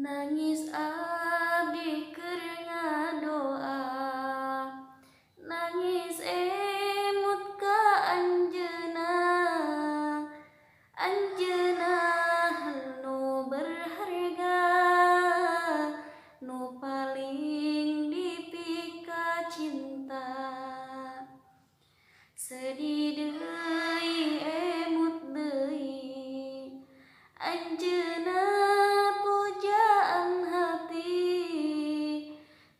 Nangis abdi keur ngadoa, nangis emut ka anjeunna, anjeunna nu berharga, nu paling dipika cinta. Sedih deui emut deui, anjeunna pujaan hati,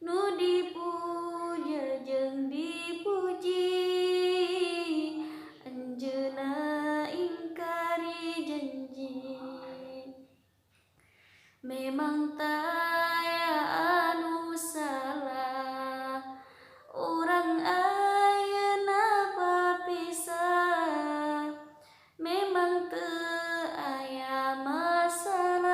nu dipuja jeung dipuji, anjeunna ingkari janji. Memang taya anu salah, urang ayeuna papisah, memang teu aya masalah,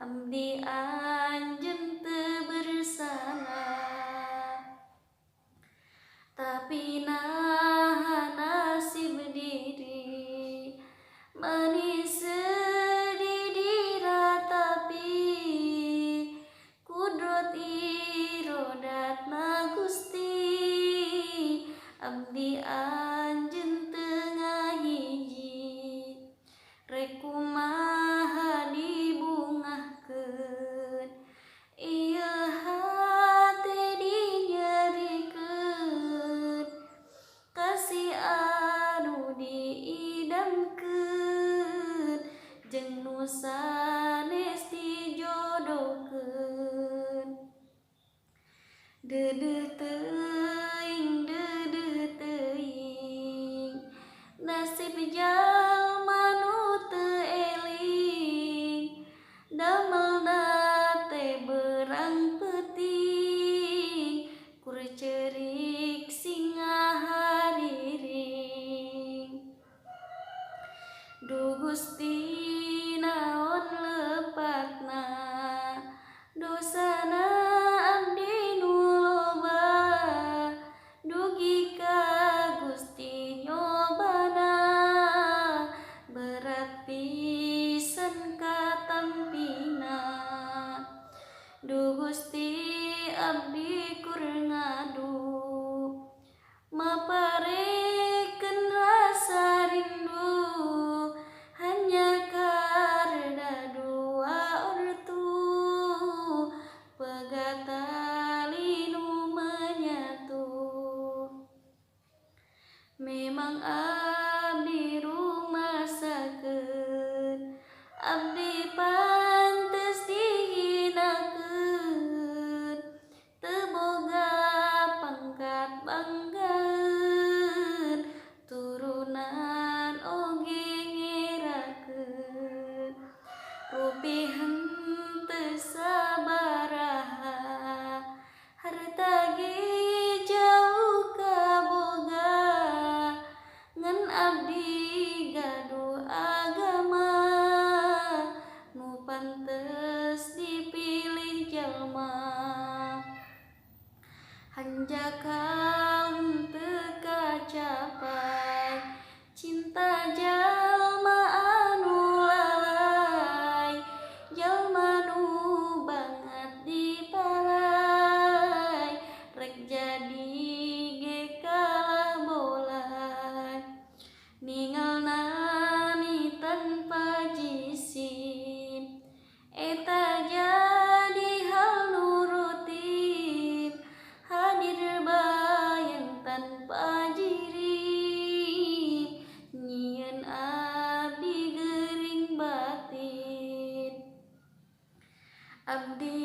abdi anjeun teu bersalah. Tapi naha nasib diri, manis sedih diratapi, kudrot irodatna Gusti, abdi anjeun teu ngahiji. Rek kumaha dibungahkeun, ieu hate dinyerikeun, kasih anu diidamkeun, jeung nu sanes dijodohkeun. Deudeuh teuing, nasib jalma nu teu eling, damelna teh beurang peuting, kur ceurik singa hariring. Duh Gusti naon lepatna, dosana abdi nu loba, dugi ka Gusti nyobana, berat pisan katampina. Duh Gusti abdi kur ngadu, maparekeun rasa rindu, hanya karena dua ortu, pegat tali nu menyatu. Memang abdi rumasakeun, abdi pantes dihinakeun, teu boga pangkat banggaeun, turunan oge ngerakeun. Rupi henteu sabaraha, harta ge jauh kaboga, ngan abdi gaduh agama, nu pantes dipilih jalma. Hanjakal henteu kacapai, cinta jalma anu lalai, jalma nu banget dipalai, rek jadi ge kalah bolai. Ningalna mi tanpa jisim, eta jadi hal nu rutin, hadir bayan tanpa jirim, nyieun abdi geuring batin. Abdi